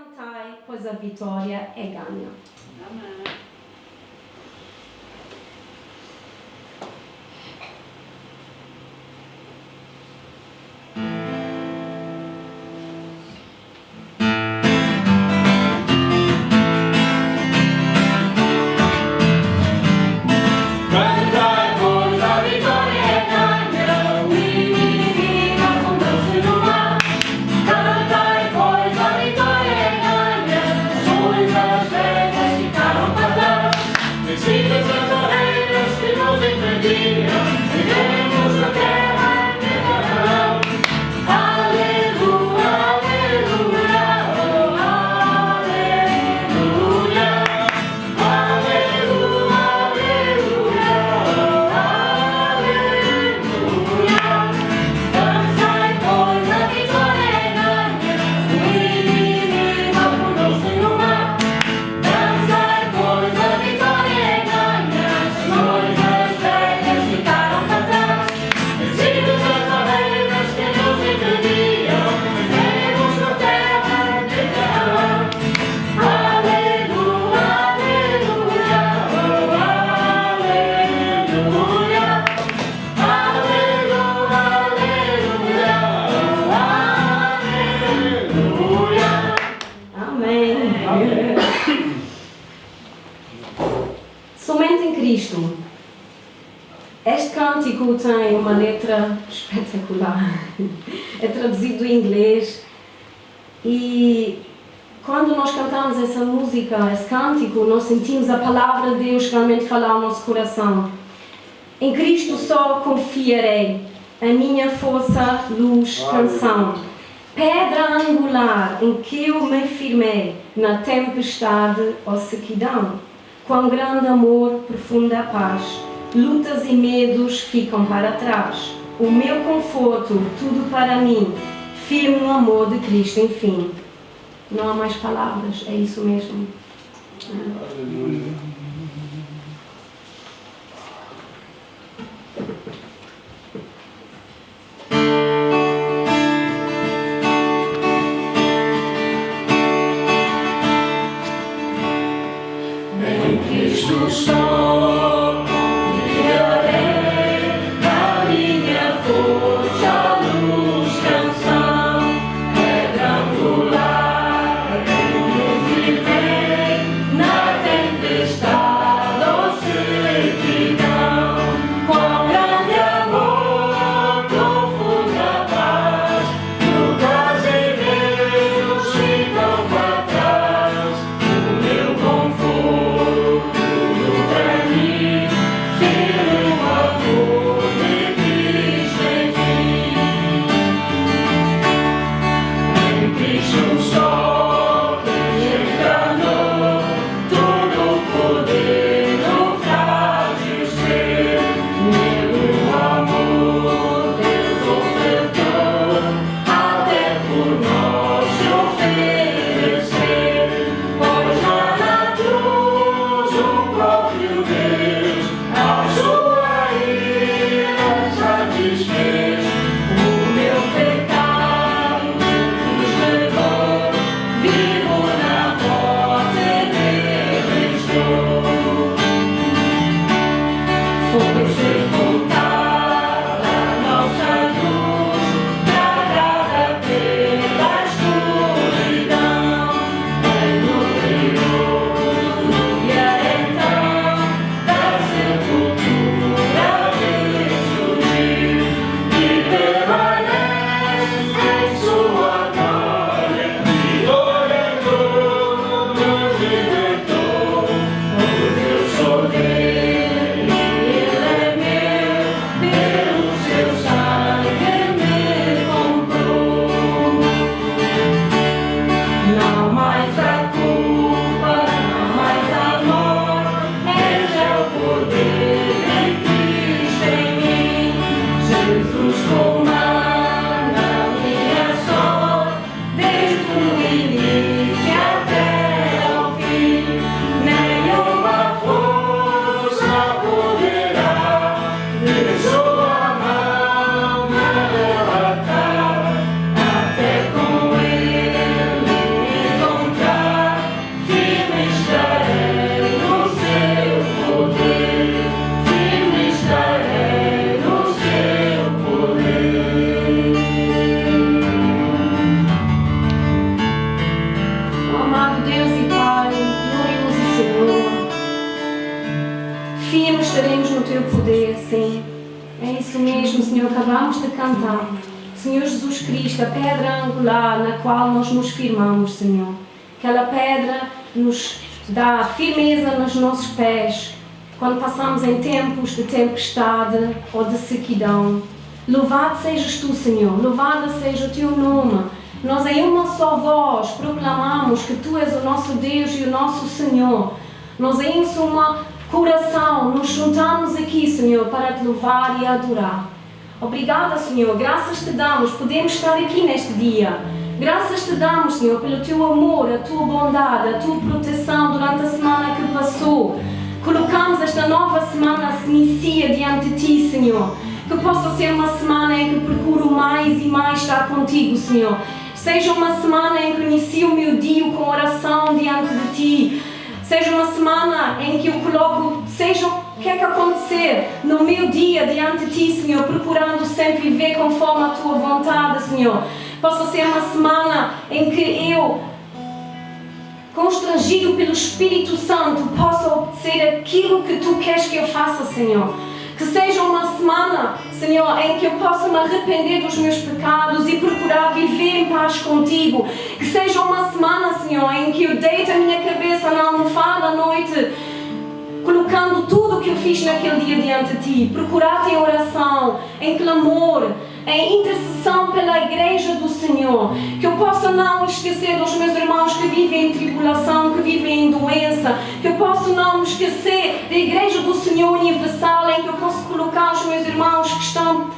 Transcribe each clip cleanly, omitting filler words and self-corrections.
cantai, pois a vitória é ganha. Amém. Somente em Cristo. Este cântico tem uma letra espetacular. É traduzido em inglês e quando nós cantamos essa música, esse cântico, nós sentimos a palavra de Deus realmente falar ao nosso coração. Em Cristo só confiarei, a minha força, luz, canção. Pedra angular em que eu me firmei na tempestade ou sequidão. Quão grande amor, profunda paz, lutas e medos ficam para trás. O meu conforto, tudo para mim, firme no amor de Cristo, enfim. Não há mais palavras, é isso mesmo. Aleluia. Em Cristo só confiarei, na minha força, luz, canção, pedra angular, eu firmei na tempestade ou sequidão. Com grande amor, profunda paz, lutas e medos ficam para trás. O meu conforto, tudo para mim, firme o amor de Cristo, enfim. Em Cristo só encarnou todo o poder no frágil ser. Meu amor Deus ofertou, até por nós se oferecer. Pois lá na cruz o próprio Deus, a sua ira viver, sim. É isso mesmo, Senhor, acabamos de cantar. Senhor Jesus Cristo, a pedra angular na qual nós nos firmamos, Senhor. Aquela pedra nos dá firmeza nos nossos pés quando passamos em tempos de tempestade ou de sequidão. Louvado sejas Tu, Senhor, louvado seja o Teu nome. Nós em uma só voz proclamamos que Tu és o nosso Deus e o nosso Senhor. Nós em uma coração nos juntamos aqui, Senhor, para Te louvar e adorar. Obrigada, Senhor, graças Te damos, podemos estar aqui neste dia. Graças Te damos, Senhor, pelo Teu amor, a Tua bondade, a Tua proteção durante a semana que passou. Colocamos esta nova semana que se inicia diante de Ti, Senhor. Que possa ser uma semana em que procuro mais e mais estar contigo, Senhor. Seja uma semana em que inicio o meu dia com oração diante de Ti. Seja uma semana em que eu coloco, seja o que é que acontecer no meu dia diante de Ti, Senhor, procurando sempre viver conforme a Tua vontade, Senhor. Possa ser uma semana em que eu, constrangido pelo Espírito Santo, possa obedecer aquilo que Tu queres que eu faça, Senhor. Que seja uma semana, Senhor, em que eu possa me arrepender dos meus pecados e procurar viver em paz contigo. Que seja uma semana, Senhor, em que eu deito a minha cabeça na almofada à noite, colocando tudo o que eu fiz naquele dia diante de Ti. Procurar-te em oração, em clamor, em intercessão pela igreja do Senhor. Que eu possa não esquecer dos meus irmãos que vivem em tribulação, que vivem em doença. Que eu possa não me esquecer da igreja do Senhor universal, em que eu posso colocar os meus irmãos que estão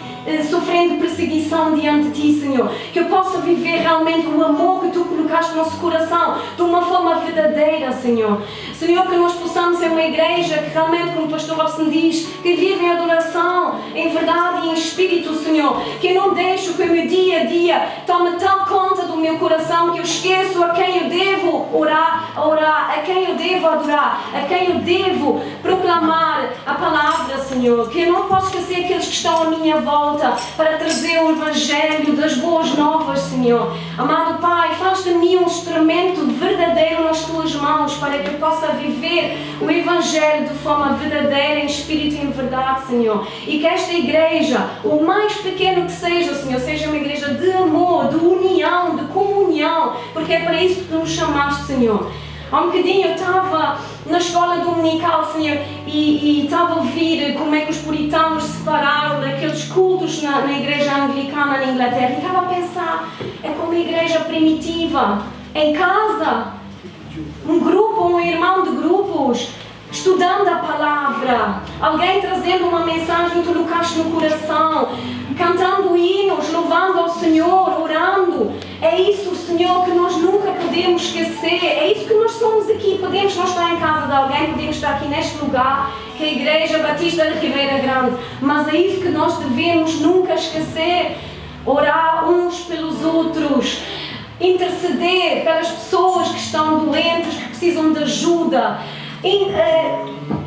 sofrendo perseguição diante de Ti, Senhor. Que eu possa viver realmente o amor que Tu colocaste no nosso coração de uma forma verdadeira, Senhor. Senhor, que nós possamos ser uma igreja que realmente, como o pastor Robson diz, que vive em adoração, em verdade e em espírito, Senhor. Que eu não deixo que o meu dia a dia tome tal conta do meu coração que eu esqueço a quem eu devo orar, a quem eu devo adorar, a quem eu devo proclamar a palavra, Senhor. Que eu não posso esquecer aqueles que estão à minha volta para trazer o Evangelho das boas novas, Senhor. Amado Pai, faz de mim um instrumento verdadeiro nas Tuas mãos para que eu possa viver o Evangelho de forma verdadeira, em espírito e em verdade, Senhor. E que esta igreja, o mais pequeno que seja, Senhor, seja uma igreja de amor, de união, de comunhão, porque é para isso que Tu nos chamaste, Senhor. Há um bocadinho eu estava na escola dominical, Senhor, e estava a ouvir como é que os puritanos separaram daqueles cultos na igreja anglicana na Inglaterra. E estava a pensar, é como a igreja primitiva, em casa, um grupo, um irmão de grupos, estudando a palavra, alguém trazendo uma mensagem que Tu colocaste no coração, cantando hinos, louvando ao Senhor, orando. É isso, Senhor, que nós nunca podemos esquecer. É isso que nós somos aqui. Podemos não estar em casa de alguém, podemos estar aqui neste lugar, que é a Igreja Batista de Ribeira Grande, mas é isso que nós devemos nunca esquecer. Orar uns pelos outros, interceder pelas pessoas que estão doentes, que precisam de ajuda,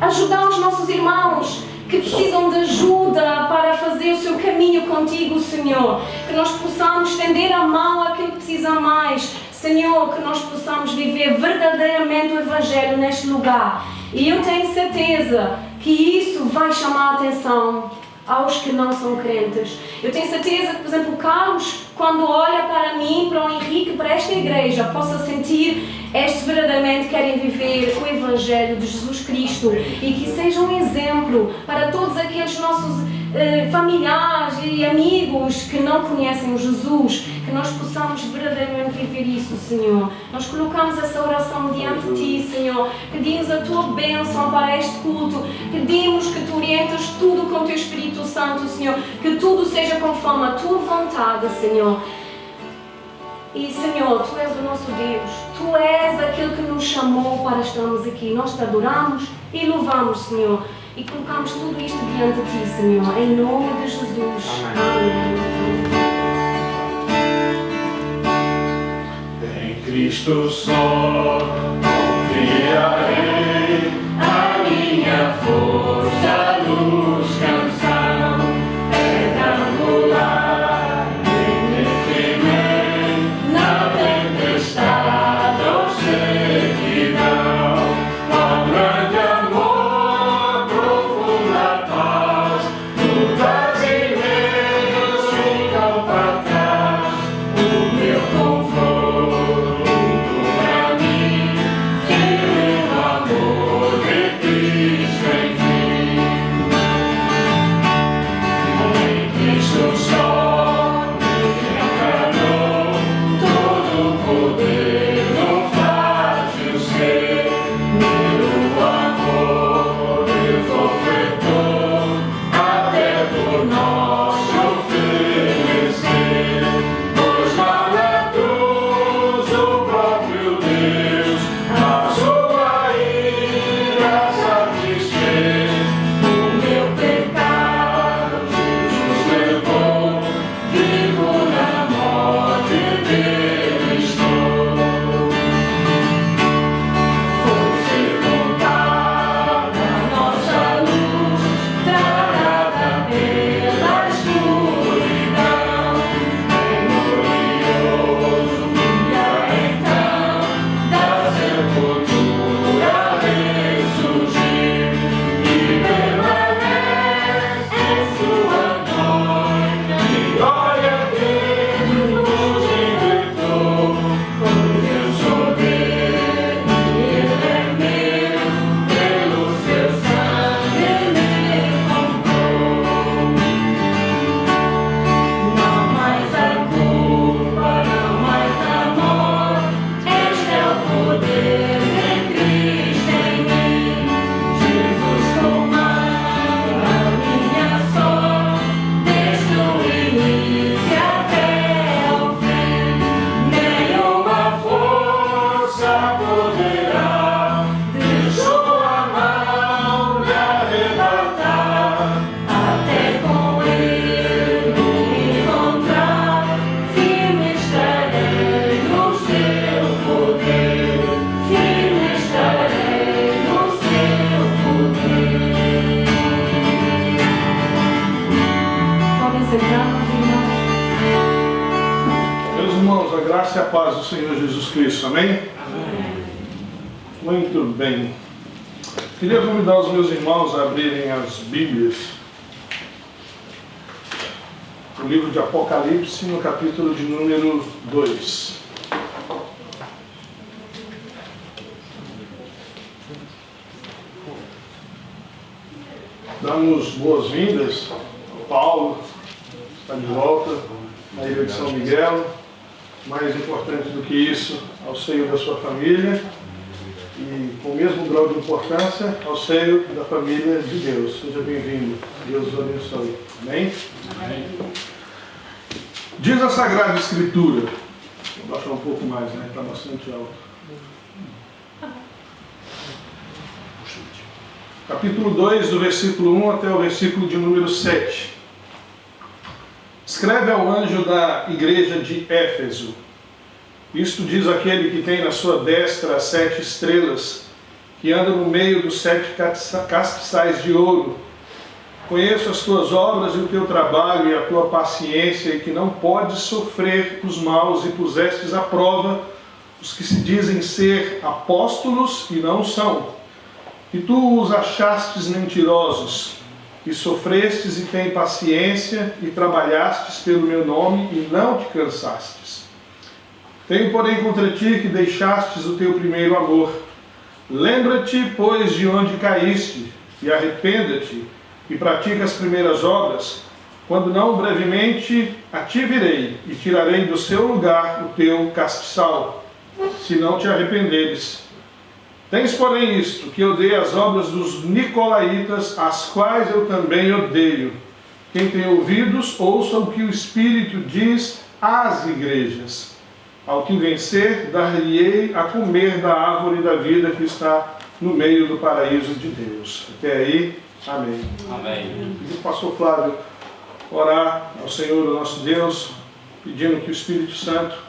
ajudar os nossos irmãos que precisam de ajuda para fazer o seu caminho contigo, Senhor. Que nós possamos estender a mão àquele que precisa mais, Senhor, que nós possamos viver verdadeiramente o Evangelho neste lugar. E eu tenho certeza que isso vai chamar a atenção aos que não são crentes. Eu tenho certeza que, por exemplo, o Carlos, quando olha para mim, para o Henrique, para esta igreja, possa sentir estes verdadeiramente querem viver o Evangelho de Jesus Cristo e que seja um exemplo para todos aqueles nossos familiares e amigos que não conhecem o Jesus, que nós possamos verdadeiramente viver isso, Senhor. Nós colocamos essa oração diante de Ti, Senhor. Pedimos a Tua bênção para este culto. Pedimos que Tu orientes tudo com o Teu Espírito Santo, Senhor. Que tudo seja conforme a Tua vontade, Senhor. E, Senhor, Tu és o nosso Deus. Tu és aquele que nos chamou para estarmos aqui. Nós Te adoramos e louvamos, Senhor. E colocamos tudo isto diante de Ti, Senhor. Em nome de Jesus. Amém. Em Cristo só confiarei, a minha força, luz, canção, retangular, indefinido, na tempestade ou sequidão, com grande amor, profunda paz, sentamos, irmãos. Meus irmãos, a graça e a paz do Senhor Jesus Cristo, amém? Amém. Muito bem. Queria convidar os meus irmãos a abrirem as Bíblias. O livro de Apocalipse, no capítulo de número 2. Damos boas-vindas ao Paulo, está de volta na Ilha de São Miguel. Mais importante do que isso, ao seio da sua família e com o mesmo grau de importância ao seio da família de Deus. Seja bem-vindo. Deus o abençoe. Amém? Amém. Diz a Sagrada Escritura, vou baixar um pouco mais, né? Está bastante alto. Capítulo 2, do versículo 1 até o versículo de número 7. Escreve ao anjo da igreja de Éfeso. Isto diz aquele que tem na sua destra as 7 estrelas, que anda no meio dos 7 castiçais de ouro. Conheço as tuas obras e o teu trabalho e a tua paciência, e que não podes sofrer os maus, e pusestes à prova os que se dizem ser apóstolos e não são. E tu os achastes mentirosos, e sofrestes e tem paciência, e trabalhastes pelo meu nome, e não te cansastes. Tenho, porém, contra ti que deixastes o teu primeiro amor. Lembra-te, pois, de onde caíste, e arrependa-te, e pratica as primeiras obras, quando não brevemente a ti virei, e tirarei do seu lugar o teu castiçal, se não te arrependeres. Tens, porém, isto, que odeio as obras dos nicolaítas, as quais eu também odeio. Quem tem ouvidos, ouça o que o Espírito diz às igrejas. Ao que vencer, dar-lhe-ei a comer da árvore da vida que está no meio do paraíso de Deus. Até aí, amém. Amém. E o pastor Flávio orar ao Senhor, o nosso Deus, pedindo que o Espírito Santo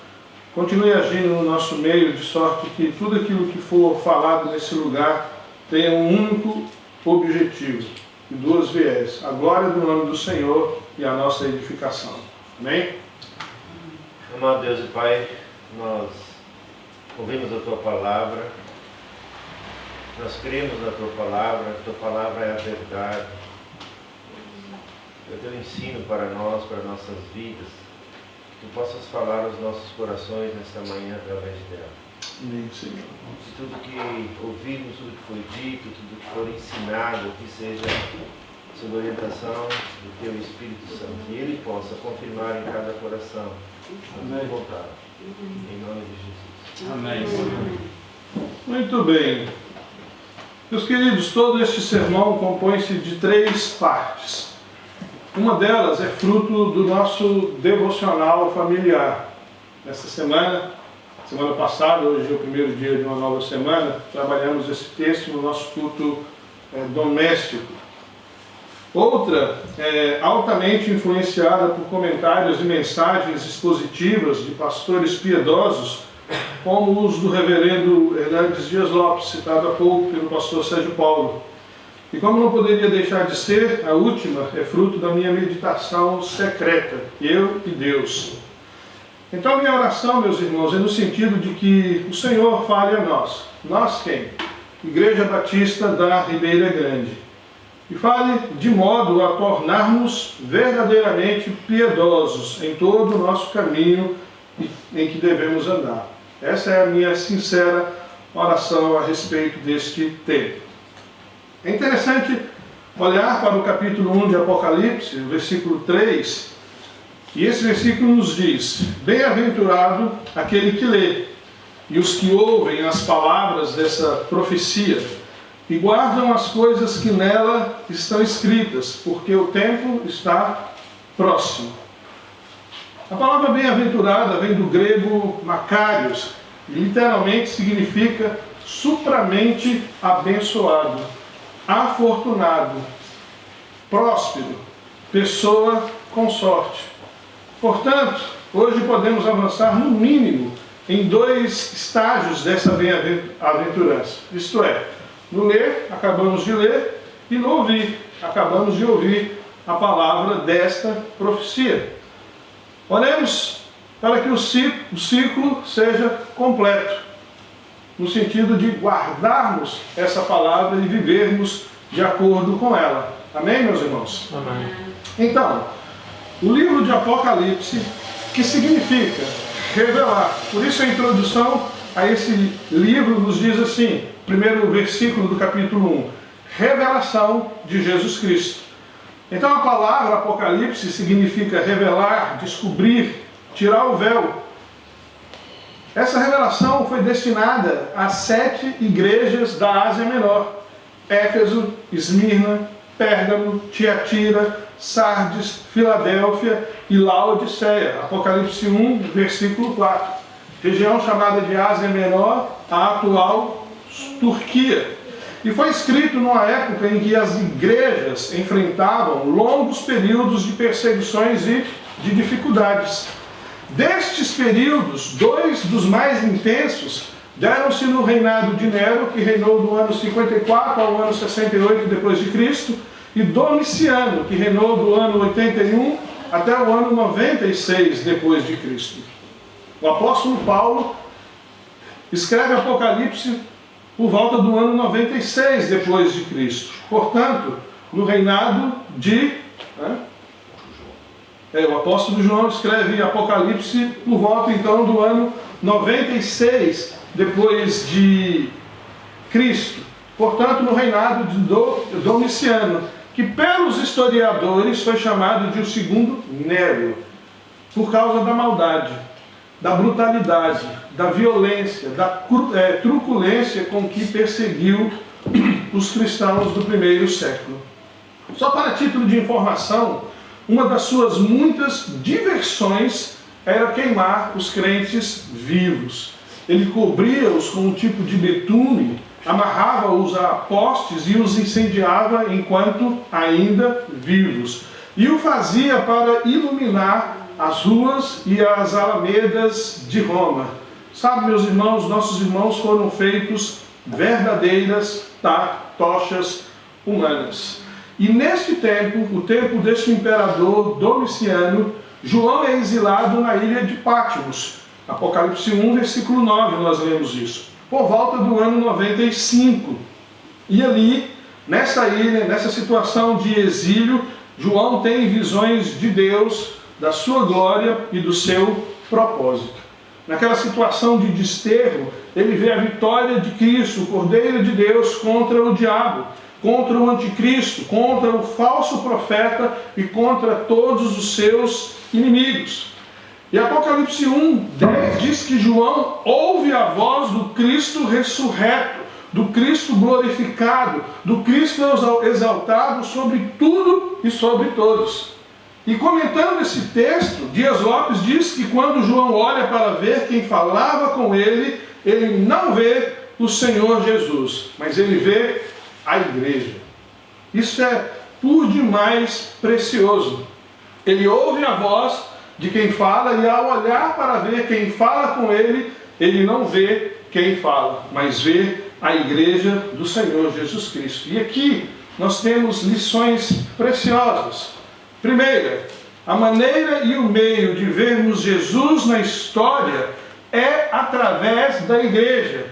continue agindo no nosso meio, de sorte que tudo aquilo que for falado nesse lugar tenha um único objetivo e 2 viés: a glória do nome do Senhor e a nossa edificação. Amém? Amado Deus e Pai, nós ouvimos a Tua Palavra, nós cremos na Tua Palavra, a Tua Palavra é a verdade, é o Teu ensino para nós, para nossas vidas. Que Tu possas falar aos nossos corações nesta manhã através dela. Amém, Senhor. Que tudo que ouvirmos, tudo que foi dito, tudo que for ensinado, que seja sob a orientação do Teu Espírito Santo, e Ele possa confirmar em cada coração a Tua vontade. Em nome de Jesus. Amém. Muito bem. Meus queridos, todo este sermão compõe-se de 3 partes. Uma delas é fruto do nosso devocional familiar. Nessa semana passada, hoje é o primeiro dia de uma nova semana, trabalhamos esse texto no nosso culto doméstico. Outra é altamente influenciada por comentários e mensagens expositivas de pastores piedosos, como os do reverendo Hernandes Dias Lopes, citado há pouco pelo pastor Sérgio Paulo. E como não poderia deixar de ser, a última é fruto da minha meditação secreta, eu e Deus. Então a minha oração, meus irmãos, é no sentido de que o Senhor fale a nós. Nós quem? Igreja Batista da Ribeira Grande. E fale de modo a tornarmos verdadeiramente piedosos em todo o nosso caminho em que devemos andar. Essa é a minha sincera oração a respeito deste tema. É interessante olhar para o capítulo 1 de Apocalipse, o versículo 3, e esse versículo nos diz: bem-aventurado aquele que lê, e os que ouvem as palavras dessa profecia, e guardam as coisas que nela estão escritas, porque o tempo está próximo. A palavra bem-aventurada vem do grego makarios, e literalmente significa supramente abençoado, afortunado, próspero, pessoa com sorte. Portanto, hoje podemos avançar no mínimo em 2 estágios dessa bem-aventurança. Isto é, no ler, acabamos de ler, e no ouvir, acabamos de ouvir a palavra desta profecia. Oremos para que o ciclo seja completo, no sentido de guardarmos essa palavra e vivermos de acordo com ela. Amém, meus irmãos? Amém. Então, o livro de Apocalipse, que significa revelar. Por isso a introdução a esse livro nos diz assim, primeiro versículo do capítulo 1, revelação de Jesus Cristo. Então a palavra Apocalipse significa revelar, descobrir, tirar o véu. Essa revelação foi destinada a 7 igrejas da Ásia Menor: Éfeso, Esmirna, Pérgamo, Tiatira, Sardes, Filadélfia e Laodiceia. Apocalipse 1, versículo 4. Região chamada de Ásia Menor, a atual Turquia. E foi escrito numa época em que as igrejas enfrentavam longos períodos de perseguições e de dificuldades. Destes períodos, 2 dos mais intensos deram-se no reinado de Nero, que reinou do ano 54 ao ano 68 depois de Cristo, e Domiciano, que reinou do ano 81 até o ano 96 depois de Cristo. O apóstolo Paulo escreve Apocalipse por volta do ano 96 depois de Cristo. Portanto, no reinado de... o apóstolo João escreve Apocalipse por volta então do ano 96 depois de Cristo. Portanto, no reinado de Domiciano, que pelos historiadores foi chamado de o segundo Nero, por causa da maldade, da brutalidade, da violência, da truculência com que perseguiu os cristãos do primeiro século. Só para título de informação, uma das suas muitas diversões era queimar os crentes vivos. Ele cobria-os com um tipo de betume, amarrava-os a postes e os incendiava enquanto ainda vivos. E o fazia para iluminar as ruas e as alamedas de Roma. Sabe, meus irmãos, nossos irmãos foram feitos verdadeiras tochas humanas. E neste tempo, o tempo deste imperador Domiciano, João é exilado na ilha de Patmos. Apocalipse 1, versículo 9, nós lemos isso. Por volta do ano 95. E ali, nessa ilha, nessa situação de exílio, João tem visões de Deus, da sua glória e do seu propósito. Naquela situação de desterro, ele vê a vitória de Cristo, o Cordeiro de Deus, contra o diabo, contra o anticristo, contra o falso profeta e contra todos os seus inimigos. E Apocalipse 1:10 diz que João ouve a voz do Cristo ressurreto, do Cristo glorificado, do Cristo exaltado sobre tudo e sobre todos. E comentando esse texto, Dias Lopes diz que quando João olha para ver quem falava com ele, ele não vê o Senhor Jesus, mas ele vê a igreja. Isso é por demais precioso. Ele ouve a voz de quem fala e ao olhar para ver quem fala com ele, ele não vê quem fala, mas vê a igreja do Senhor Jesus Cristo. E aqui nós temos lições preciosas. Primeira, a maneira e o meio de vermos Jesus na história é através da igreja.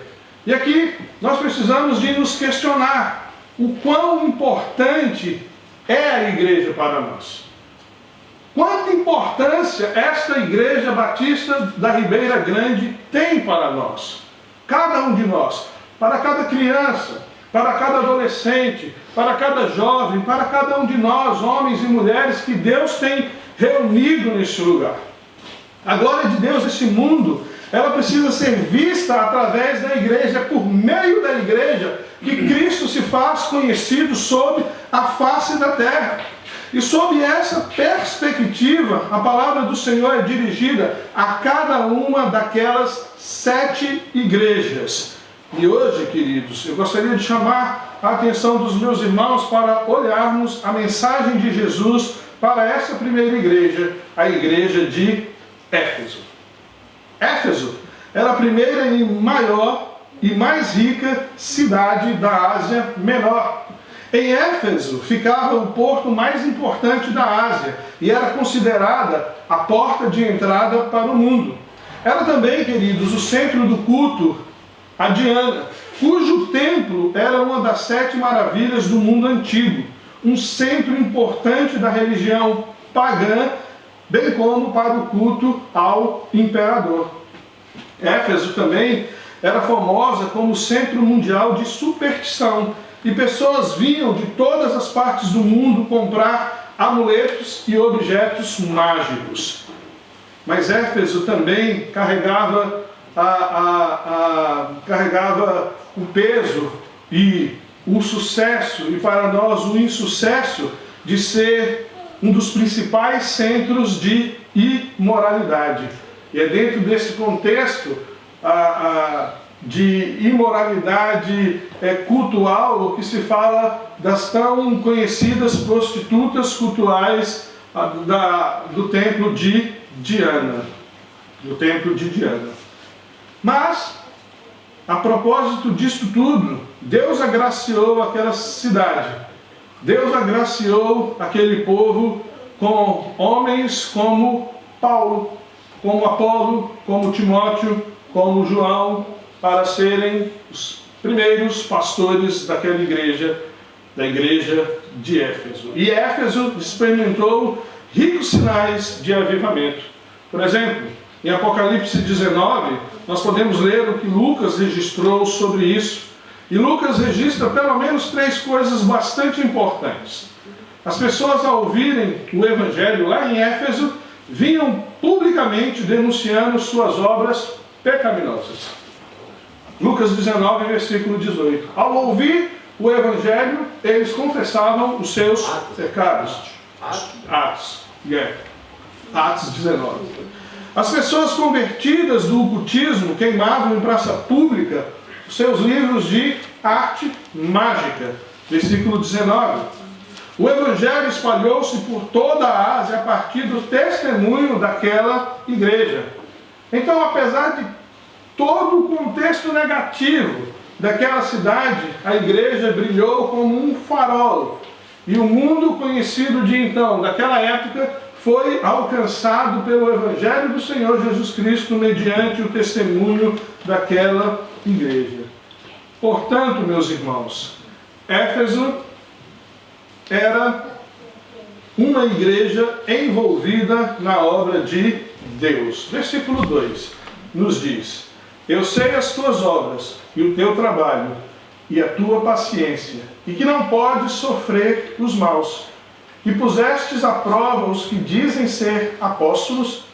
E aqui nós precisamos de nos questionar o quão importante é a igreja para nós. Quanta importância esta Igreja Batista da Ribeira Grande tem para nós, cada um de nós, para cada criança, para cada adolescente, para cada jovem, para cada um de nós, homens e mulheres que Deus tem reunido neste lugar. A glória de Deus nesse mundo, ela precisa ser vista através da igreja, por meio da igreja, que Cristo se faz conhecido sobre a face da terra. E sob essa perspectiva, a palavra do Senhor é dirigida a cada uma daquelas 7 igrejas. E hoje, queridos, eu gostaria de chamar a atenção dos meus irmãos para olharmos a mensagem de Jesus para essa primeira igreja, a igreja de Éfeso. Éfeso era a primeira e maior e mais rica cidade da Ásia Menor. Em Éfeso ficava o porto mais importante da Ásia e era considerada a porta de entrada para o mundo. Era também, queridos, o centro do culto a Diana, cujo templo era uma das 7 maravilhas do mundo antigo, um centro importante da religião pagã, bem como para o culto ao imperador. Éfeso também era famosa como centro mundial de superstição, e pessoas vinham de todas as partes do mundo comprar amuletos e objetos mágicos. Mas Éfeso também carregava o peso e o sucesso, e para nós o insucesso, de ser um dos principais centros de imoralidade. E é dentro desse contexto de imoralidade cultual que se fala das tão conhecidas prostitutas cultuais do templo de Diana. Mas, a propósito disto tudo, Deus agraciou aquela cidade. Deus agraciou aquele povo com homens como Paulo, como Apolo, como Timóteo, como João, para serem os primeiros pastores daquela igreja, da igreja de Éfeso. E Éfeso experimentou ricos sinais de avivamento. Por exemplo, em Apocalipse 19, nós podemos ler o que Lucas registrou sobre isso. E Lucas registra pelo menos 3 coisas bastante importantes. As pessoas, ao ouvirem o Evangelho lá em Éfeso, vinham publicamente denunciando suas obras pecaminosas. Lucas 19, versículo 18. Ao ouvir o Evangelho, eles confessavam os seus pecados. Atos 19. As pessoas convertidas do ocultismo queimavam em praça pública os seus livros de arte mágica. Versículo 19. O Evangelho espalhou-se por toda a Ásia a partir do testemunho daquela igreja. Então, apesar de todo o contexto negativo daquela cidade, a igreja brilhou como um farol. E o mundo conhecido de então, daquela época, foi alcançado pelo Evangelho do Senhor Jesus Cristo mediante o testemunho daquela igreja. Portanto, meus irmãos, Éfeso era uma igreja envolvida na obra de Deus. Versículo 2 nos diz: eu sei as tuas obras e o teu trabalho e a tua paciência, e que não podes sofrer os maus. E pusestes à prova os que dizem ser apóstolos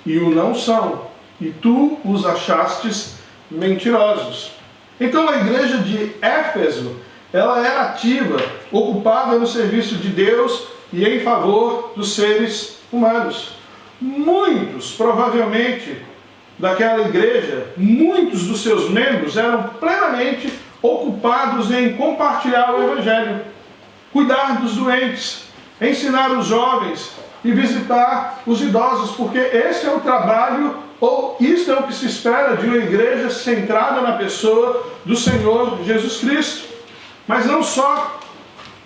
e o não são, e tu os achastes mentirosos. Então a igreja de Éfeso, ela era ativa, ocupada no serviço de Deus e em favor dos seres humanos. Muitos, provavelmente, daquela igreja, muitos dos seus membros eram plenamente ocupados em compartilhar o Evangelho, cuidar dos doentes, ensinar os jovens e visitar os idosos, porque esse é o trabalho, ou isto é o que se espera de uma igreja centrada na pessoa do Senhor Jesus Cristo. Mas não só.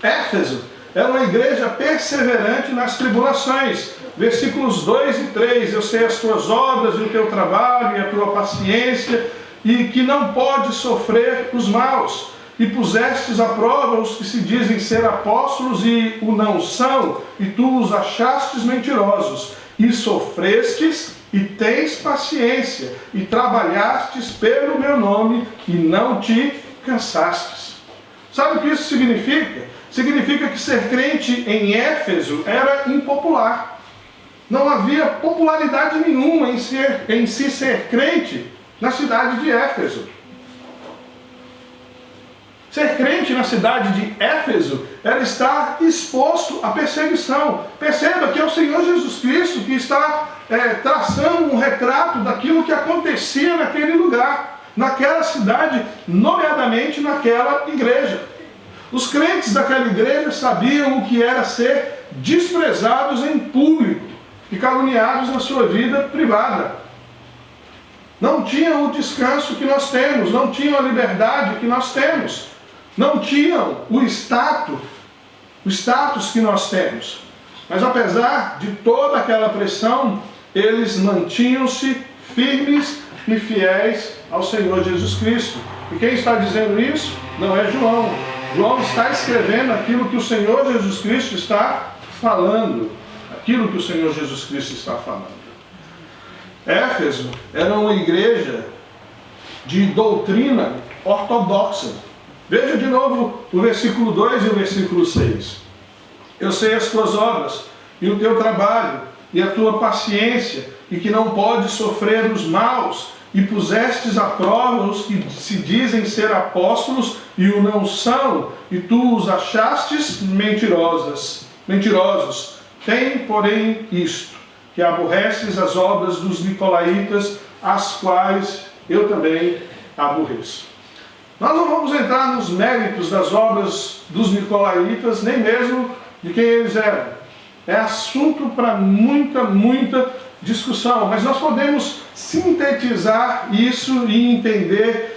Éfeso era uma igreja perseverante nas tribulações. Versículos 2 e 3, eu sei as tuas obras e o teu trabalho e a tua paciência, e que não pode sofrer os maus. E pusestes à prova os que se dizem ser apóstolos e o não são, e tu os achastes mentirosos, e sofrestes e tens paciência, e trabalhastes pelo meu nome, e não te cansastes. Sabe o que isso significa? Significa que ser crente em Éfeso era impopular. Não havia popularidade nenhuma em si ser crente na cidade de Éfeso. Ser crente na cidade de Éfeso era estar exposto à perseguição. Perceba que é o Senhor Jesus Cristo que está traçando um retrato daquilo que acontecia naquele lugar, naquela cidade, nomeadamente naquela igreja. Os crentes daquela igreja sabiam o que era ser desprezados em público e caluniados na sua vida privada. Não tinham o descanso que nós temos, não tinham a liberdade que nós temos. não tinham o status que nós temos. Mas apesar de toda aquela pressão, eles mantinham-se firmes e fiéis ao Senhor Jesus Cristo. E quem está dizendo isso não é João. João está escrevendo aquilo que o Senhor Jesus Cristo está falando. Aquilo que o Senhor Jesus Cristo está falando. Éfeso era uma igreja de doutrina ortodoxa. Veja de novo o versículo 2 e o versículo 6. Eu sei as tuas obras, e o teu trabalho, e a tua paciência, e que não podes sofrer os maus, e pusestes à prova os que se dizem ser apóstolos, e o não são, e tu os achastes mentirosos. Tem, porém, isto, que aborreces as obras dos nicolaítas, as quais eu também aborreço. Nós não vamos entrar nos méritos das obras dos nicolaítas, nem mesmo de quem eles eram. É assunto para muita discussão, mas nós podemos sintetizar isso e entender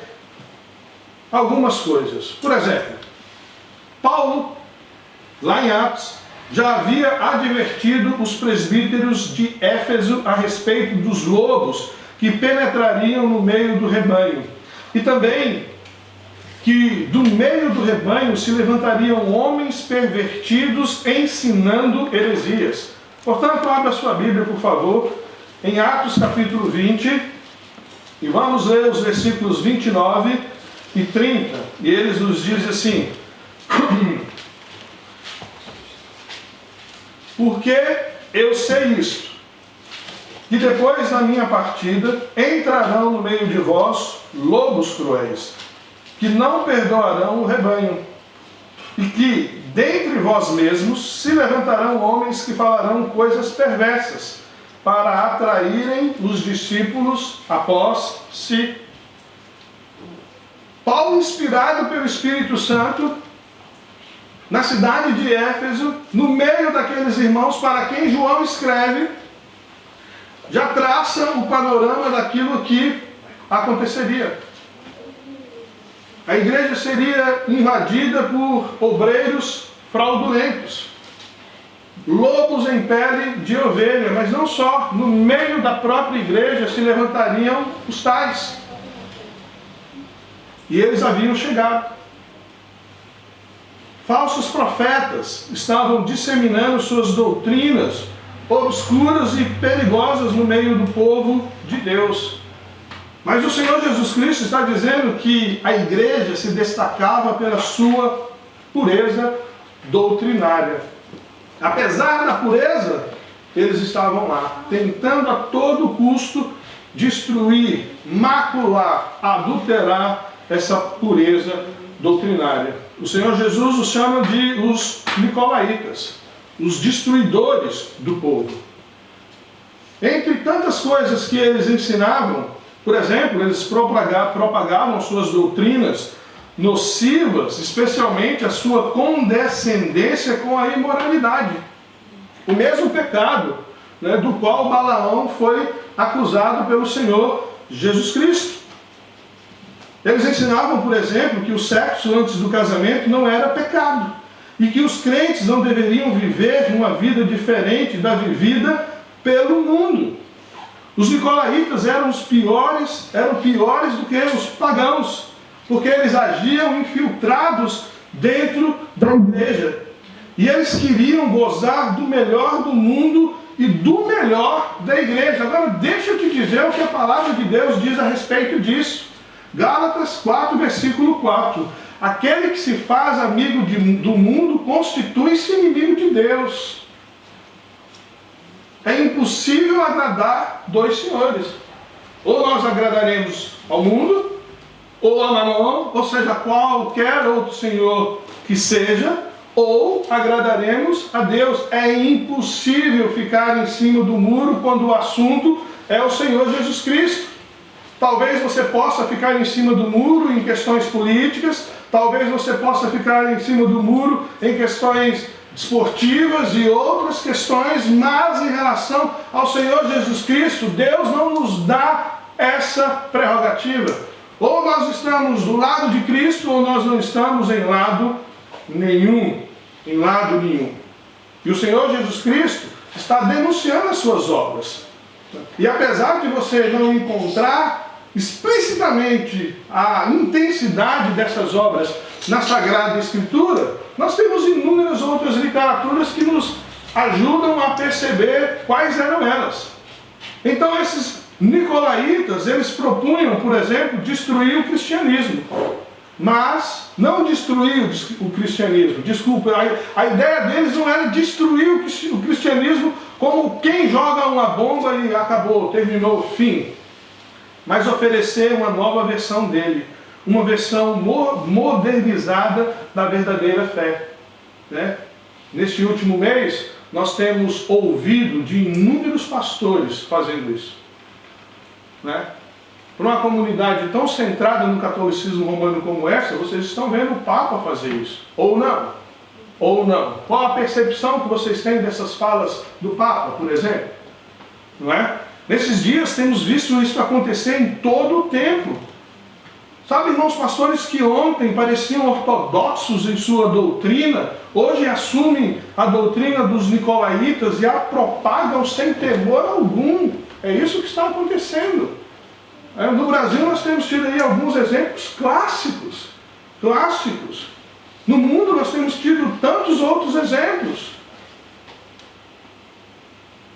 algumas coisas. Por exemplo, Paulo, lá em Atos, já havia advertido os presbíteros de Éfeso a respeito dos lobos que penetrariam no meio do rebanho. E também que do meio do rebanho se levantariam homens pervertidos ensinando heresias. Portanto, abra sua Bíblia, por favor, em Atos capítulo 20, e vamos ler os versículos 29 e 30. E eles nos dizem assim: porque eu sei isto, que depois da minha partida entrarão no meio de vós lobos cruéis, que não perdoarão o rebanho, e que dentre vós mesmos se levantarão homens que falarão coisas perversas, para atraírem os discípulos após si. Paulo, inspirado pelo Espírito Santo, na cidade de Éfeso, no meio daqueles irmãos para quem João escreve, já traça o panorama daquilo que aconteceria. A igreja seria invadida por obreiros fraudulentos, lobos em pele de ovelha, mas não só, no meio da própria igreja se levantariam os tais. E eles haviam chegado. Falsos profetas estavam disseminando suas doutrinas obscuras e perigosas no meio do povo de Deus. Mas o Senhor Jesus Cristo está dizendo que a igreja se destacava pela sua pureza doutrinária. Apesar da pureza, eles estavam lá, tentando a todo custo destruir, macular, adulterar essa pureza doutrinária. O Senhor Jesus os chama de os nicolaítas, os destruidores do povo. Entre tantas coisas que eles ensinavam, por exemplo, eles propagavam suas doutrinas nocivas, especialmente a sua condescendência com a imoralidade. O mesmo pecado, do qual Balaão foi acusado pelo Senhor Jesus Cristo. Eles ensinavam, por exemplo, que o sexo antes do casamento não era pecado e que os crentes não deveriam viver uma vida diferente da vivida pelo mundo. Os nicolaítas eram piores do que os pagãos, porque eles agiam infiltrados dentro da igreja. E eles queriam gozar do melhor do mundo e do melhor da igreja. Agora, deixa eu te dizer o que a palavra de Deus diz a respeito disso. Gálatas 4, versículo 4. Aquele que se faz amigo do mundo constitui-se inimigo de Deus. É impossível agradar dois senhores. Ou nós agradaremos ao mundo, ou a Mamon, ou seja, qualquer outro senhor que seja, ou agradaremos a Deus. É impossível ficar em cima do muro quando o assunto é o Senhor Jesus Cristo. Talvez você possa ficar em cima do muro em questões políticas, talvez você possa ficar em cima do muro em questões esportivas e outras questões, mas em relação ao Senhor Jesus Cristo, Deus não nos dá essa prerrogativa. Ou nós estamos do lado de Cristo, ou nós não estamos em lado nenhum. Em lado nenhum. E o Senhor Jesus Cristo está denunciando as suas obras. E apesar de você não encontrar explicitamente a intensidade dessas obras na Sagrada Escritura, nós temos inúmeras outras literaturas que nos ajudam a perceber quais eram elas. Então esses nicolaítas, eles propunham, por exemplo, destruir o cristianismo. Mas não destruir o cristianismo, desculpa, a ideia deles não era destruir o cristianismo como quem joga uma bomba e acabou, terminou, fim. Mas oferecer uma nova versão dele, uma versão modernizada da verdadeira fé. Né? Neste último mês, nós temos ouvido de inúmeros pastores fazendo isso. Né? Para uma comunidade tão centrada no catolicismo romano como essa, vocês estão vendo o Papa fazer isso. Ou não? Ou não? Qual a percepção que vocês têm dessas falas do Papa, por exemplo? Não é? Nesses dias temos visto isso acontecer em todo o tempo. Sabe, irmãos pastores que ontem pareciam ortodoxos em sua doutrina, hoje assumem a doutrina dos nicolaítas e a propagam sem temor algum. É isso que está acontecendo. No Brasil nós temos tido aí alguns exemplos clássicos. No mundo nós temos tido tantos outros exemplos.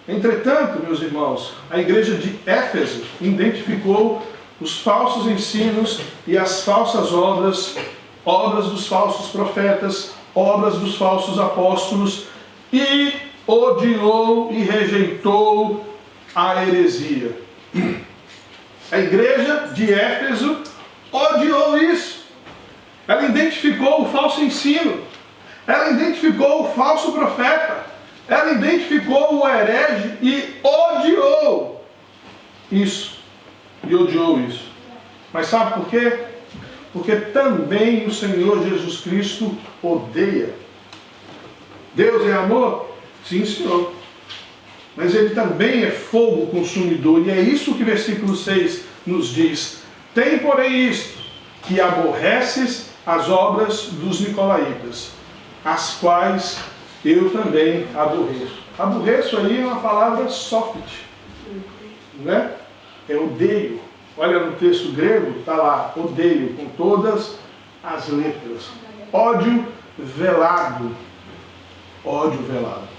Entretanto, meus irmãos, a igreja de Éfeso identificou os falsos ensinos e as falsas obras, obras dos falsos profetas, obras dos falsos apóstolos, e odiou e rejeitou a heresia. A igreja de Éfeso odiou isso. Ela identificou o falso ensino. Ela identificou o falso profeta. Ela identificou o herege e odiou isso. E odiou isso. Mas sabe por quê? Porque também o Senhor Jesus Cristo odeia. Deus é amor? Sim, Senhor. Mas ele também é fogo consumidor. E é isso que o versículo 6 nos diz. Tem, porém, isto, que aborreces as obras dos nicolaítas, as quais eu também aborreço. Aborreço aí é uma palavra soft, né? É odeio. Olha no texto grego, está lá, odeio, com todas as letras. Ódio velado. Ódio velado.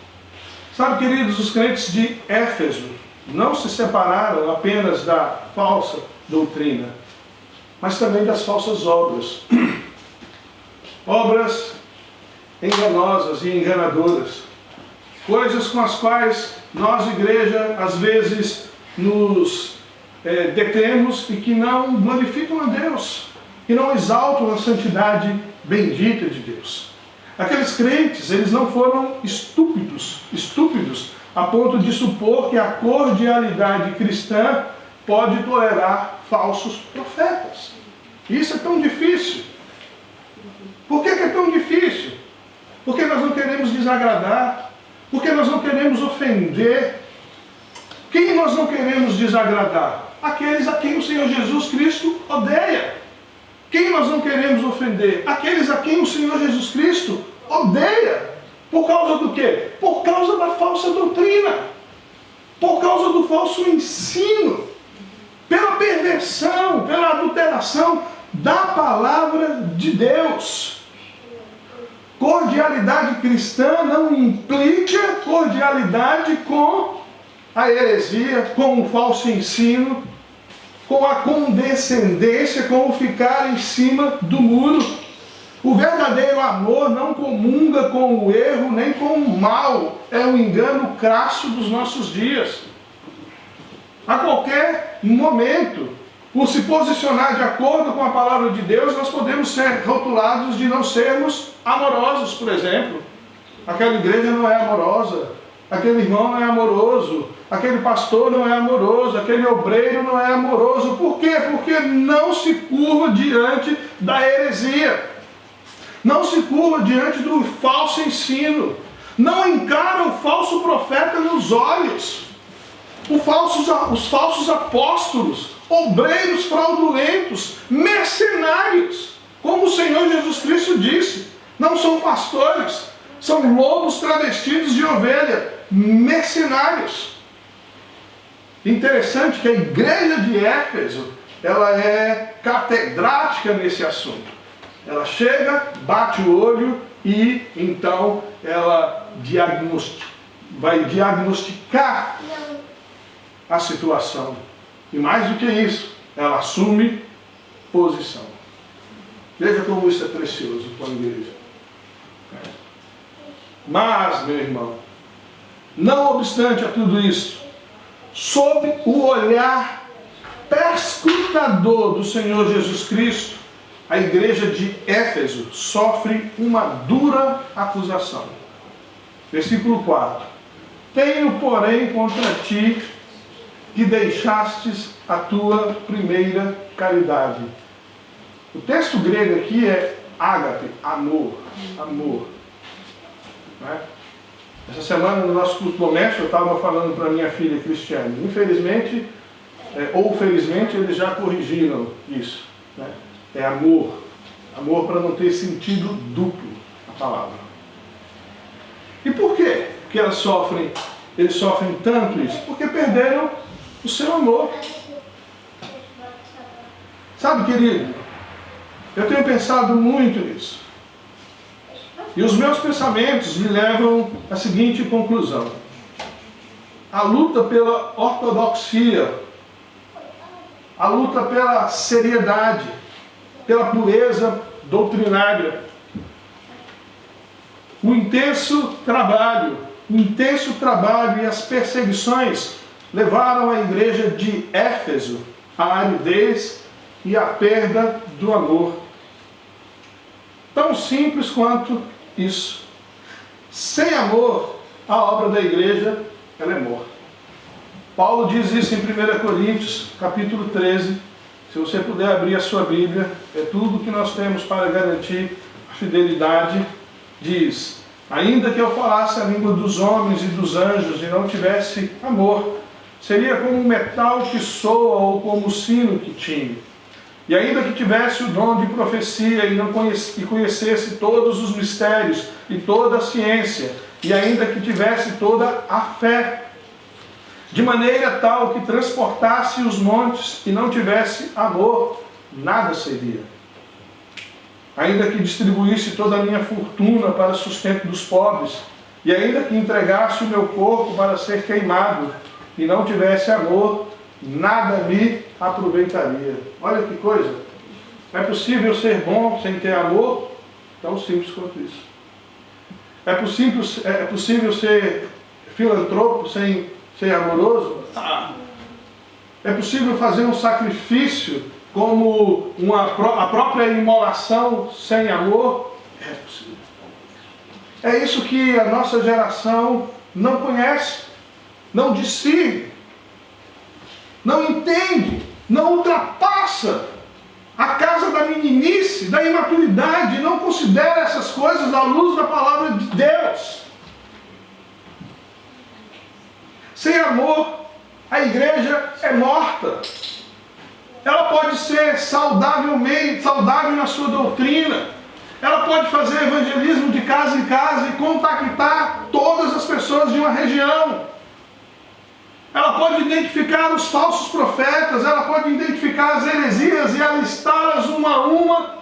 Sabe, queridos, os crentes de Éfeso não se separaram apenas da falsa doutrina, mas também das falsas obras. Obras enganosas e enganadoras. Coisas com as quais nós, igreja, às vezes nos detemos e que não glorificam a Deus, que não exaltam a santidade bendita de Deus. Aqueles crentes, eles não foram estúpidos a ponto de supor que a cordialidade cristã pode tolerar falsos profetas. Isso é tão difícil. Por que é tão difícil? Porque nós não queremos desagradar, porque nós não queremos ofender. Quem nós não queremos desagradar? Aqueles a quem o Senhor Jesus Cristo odeia. Quem nós não queremos ofender? Aqueles a quem o Senhor Jesus Cristo odeia. Por causa do quê? Por causa da falsa doutrina. Por causa do falso ensino. Pela perversão, pela adulteração da palavra de Deus. Cordialidade cristã não implica cordialidade com a heresia, com o falso ensino, com a condescendência, com o ficar em cima do muro. O verdadeiro amor não comunga com o erro nem com o mal. É um engano crasso dos nossos dias. A qualquer momento, por se posicionar de acordo com a palavra de Deus, nós podemos ser rotulados de não sermos amorosos, por exemplo. Aquela igreja não é amorosa, aquele irmão não é amoroso, aquele pastor não é amoroso, aquele obreiro não é amoroso. Por quê? Porque não se curva diante da heresia. Não se curva diante do falso ensino. Não encara o falso profeta nos olhos. Os falsos apóstolos, obreiros fraudulentos, mercenários, como o Senhor Jesus Cristo disse. Não são pastores, são lobos travestidos de ovelha, mercenários. Interessante que a igreja de Éfeso, ela é catedrática nesse assunto. Ela chega, bate o olho e então ela vai diagnosticar a situação. E mais do que isso, ela assume posição. Veja como isso é precioso para a igreja. Mas, meu irmão, não obstante a tudo isso, sob o olhar perscrutador do Senhor Jesus Cristo, a igreja de Éfeso sofre uma dura acusação. Versículo 4. Tenho, porém, contra ti que deixastes a tua primeira caridade. O texto grego aqui é ágape, amor, amor. Né? Essa semana, no nosso culto doméstico, eu estava falando para minha filha Cristiane. Infelizmente, ou felizmente, eles já corrigiram isso. Né? É amor. Amor para não ter sentido duplo a palavra. E por quê? Porque eles sofrem tanto isso? Porque perderam o seu amor. Sabe, querido, eu tenho pensado muito nisso. E os meus pensamentos me levam à seguinte conclusão. A luta pela ortodoxia, a luta pela seriedade, pela pureza doutrinária, o intenso trabalho e as perseguições levaram a igreja de Éfeso à aridez e à perda do amor. Tão simples quanto isso. Sem amor, a obra da igreja ela é morta. Paulo diz isso em 1 Coríntios, capítulo 13. Se você puder abrir a sua Bíblia, é tudo que nós temos para garantir a fidelidade. Diz: ainda que eu falasse a língua dos homens e dos anjos e não tivesse amor, seria como um metal que soa ou como o sino que tine. E ainda que tivesse o dom de profecia e conhecesse todos os mistérios e toda a ciência, e ainda que tivesse toda a fé, de maneira tal que transportasse os montes e não tivesse amor, nada seria. Ainda que distribuísse toda a minha fortuna para sustento dos pobres, e ainda que entregasse o meu corpo para ser queimado, e não tivesse amor, nada me aproveitaria. Olha que coisa. É possível ser bom sem ter amor? Tão simples quanto isso. É possível ser filantropo sem ser amoroso? É possível fazer um sacrifício como a própria imolação sem amor? É possível. É isso que a nossa geração não conhece, não discerne, não entende, não ultrapassa a casa da meninice, da imaturidade, não considera essas coisas à luz da palavra de Deus. Sem amor, a igreja é morta. Ela pode ser saudável na sua doutrina. Ela pode fazer evangelismo de casa em casa e contactar todas as pessoas de uma região. Ela pode identificar os falsos profetas, ela pode identificar as heresias e alistá-las uma a uma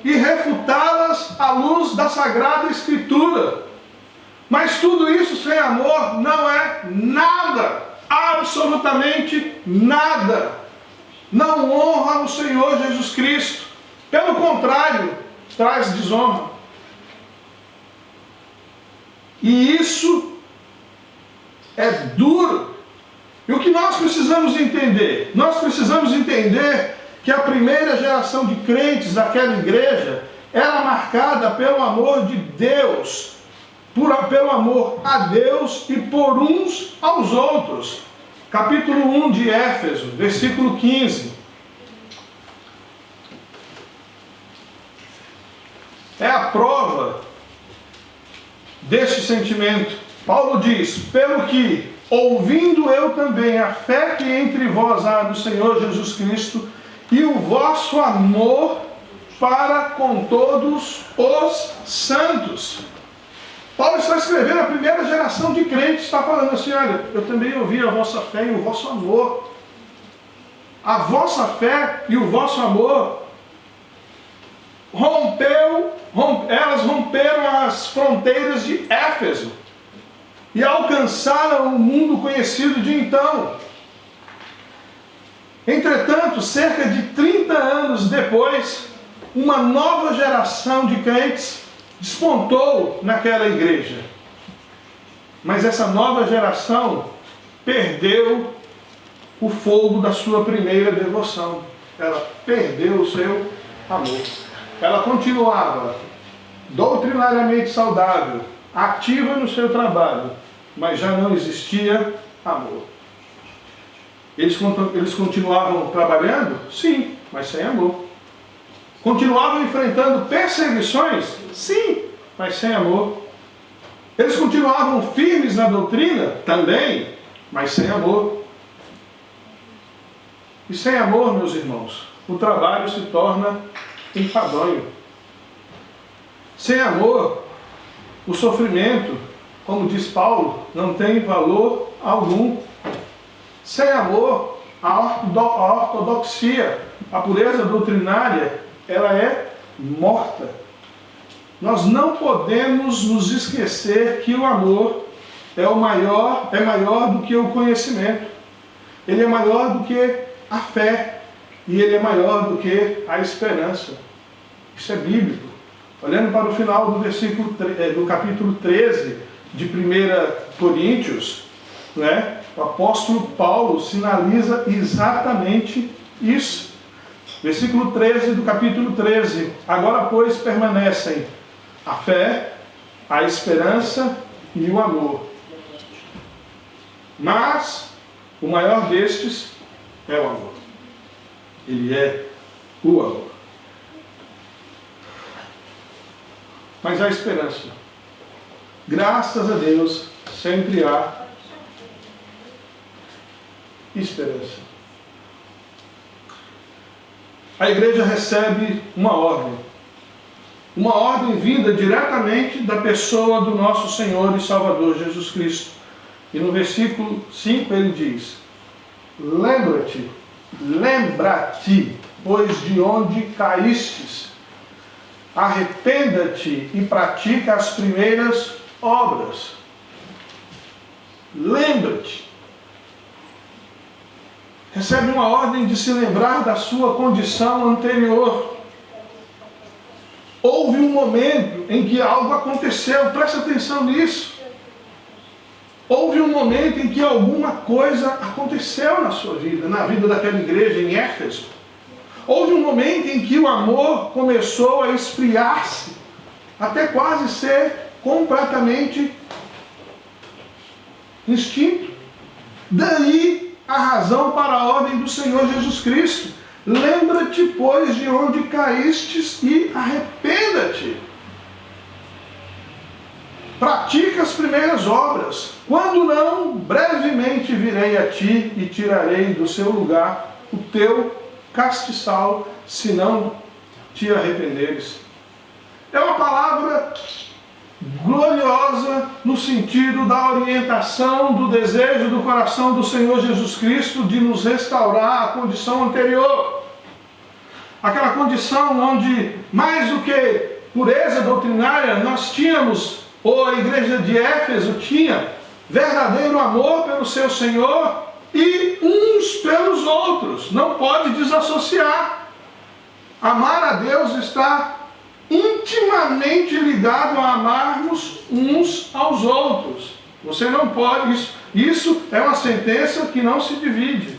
e refutá-las à luz da Sagrada Escritura. Mas tudo isso sem amor não é nada, absolutamente nada. Não honra o Senhor Jesus Cristo. Pelo contrário, traz desonra. E isso é duro. E o que nós precisamos entender? Nós precisamos entender que a primeira geração de crentes daquela igreja era marcada pelo amor de Deus, pelo amor a Deus e por uns aos outros. Capítulo 1 de Éfeso, versículo 15. É a prova deste sentimento. Paulo diz: pelo que, ouvindo eu também a fé que entre vós há no Senhor Jesus Cristo e o vosso amor para com todos os santos. Paulo está escrevendo a primeira geração de crentes, está falando assim: olha, eu também ouvi a vossa fé e o vosso amor. A vossa fé e o vosso amor elas romperam as fronteiras de Éfeso e alcançaram o mundo conhecido de então. Entretanto, cerca de 30 anos depois, uma nova geração de crentes despontou naquela igreja. Mas essa nova geração perdeu o fogo da sua primeira devoção. Ela perdeu o seu amor. Ela continuava doutrinariamente saudável, ativa no seu trabalho, mas já não existia amor. Eles continuavam trabalhando? Sim, mas sem amor. Continuavam enfrentando perseguições? Sim, mas sem amor. Eles continuavam firmes na doutrina? Também, mas sem amor. E sem amor, meus irmãos, o trabalho se torna enfadonho. Sem amor, o sofrimento, como diz Paulo, não tem valor algum. Sem amor, a ortodoxia, a pureza doutrinária, ela é morta. Nós não podemos nos esquecer que o amor é maior do que o conhecimento. Ele é maior do que a fé. E ele é maior do que a esperança. Isso é bíblico. Olhando para o final do capítulo 13 de 1 Coríntios, né, o apóstolo Paulo sinaliza exatamente isso. Versículo 13 do capítulo 13. Agora, pois, permanecem a fé, a esperança e o amor. Mas o maior destes é o amor. Ele é o amor. Mas a esperança, graças a Deus, sempre há esperança. A igreja recebe uma ordem vinda diretamente da pessoa do nosso Senhor e Salvador Jesus Cristo. E no versículo 5 ele diz: lembra-te, pois de onde caístes, arrependa-te e pratica as primeiras obras. Lembra-te. Recebe uma ordem de se lembrar da sua condição anterior. Houve um momento em que algo aconteceu, preste atenção nisso. Houve um momento em que alguma coisa aconteceu na sua vida, na vida daquela igreja em Éfeso. Houve um momento em que o amor começou a esfriar-se, até quase ser completamente extinto. Daí a razão para a ordem do Senhor Jesus Cristo. Lembra-te, pois, de onde caístes e arrependa-te. Pratica as primeiras obras. Quando não, brevemente virei a ti e tirarei do seu lugar o teu castiçal, se não te arrependeres. É uma palavra gloriosa no sentido da orientação, do desejo do coração do Senhor Jesus Cristo de nos restaurar à condição anterior. Aquela condição onde, mais do que pureza doutrinária, nós tínhamos, ou a igreja de Éfeso tinha, verdadeiro amor pelo seu Senhor e uns pelos outros. Não pode desassociar. Amar a Deus está intimamente ligado a amarmos uns aos outros. Você não pode, isso é uma sentença que não se divide.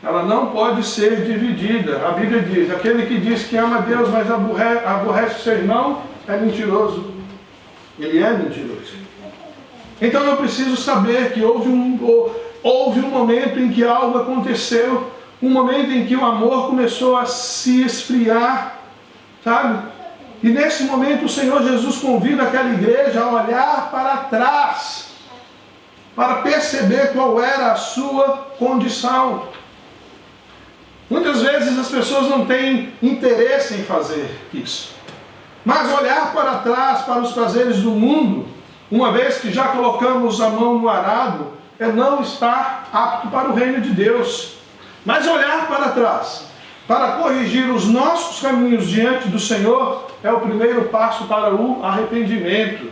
Ela não pode ser dividida. A Bíblia diz: aquele que diz que ama a Deus, mas aborrece seu irmão, é mentiroso. Ele é mentiroso. Então eu preciso saber que houve um momento em que algo aconteceu, um momento em que o amor começou a se esfriar, sabe? E nesse momento o Senhor Jesus convida aquela igreja a olhar para trás, para perceber qual era a sua condição. Muitas vezes as pessoas não têm interesse em fazer isso. Mas olhar para trás, para os prazeres do mundo, uma vez que já colocamos a mão no arado, é não estar apto para o reino de Deus. Mas olhar para trás, para corrigir os nossos caminhos diante do Senhor, é o primeiro passo para o arrependimento.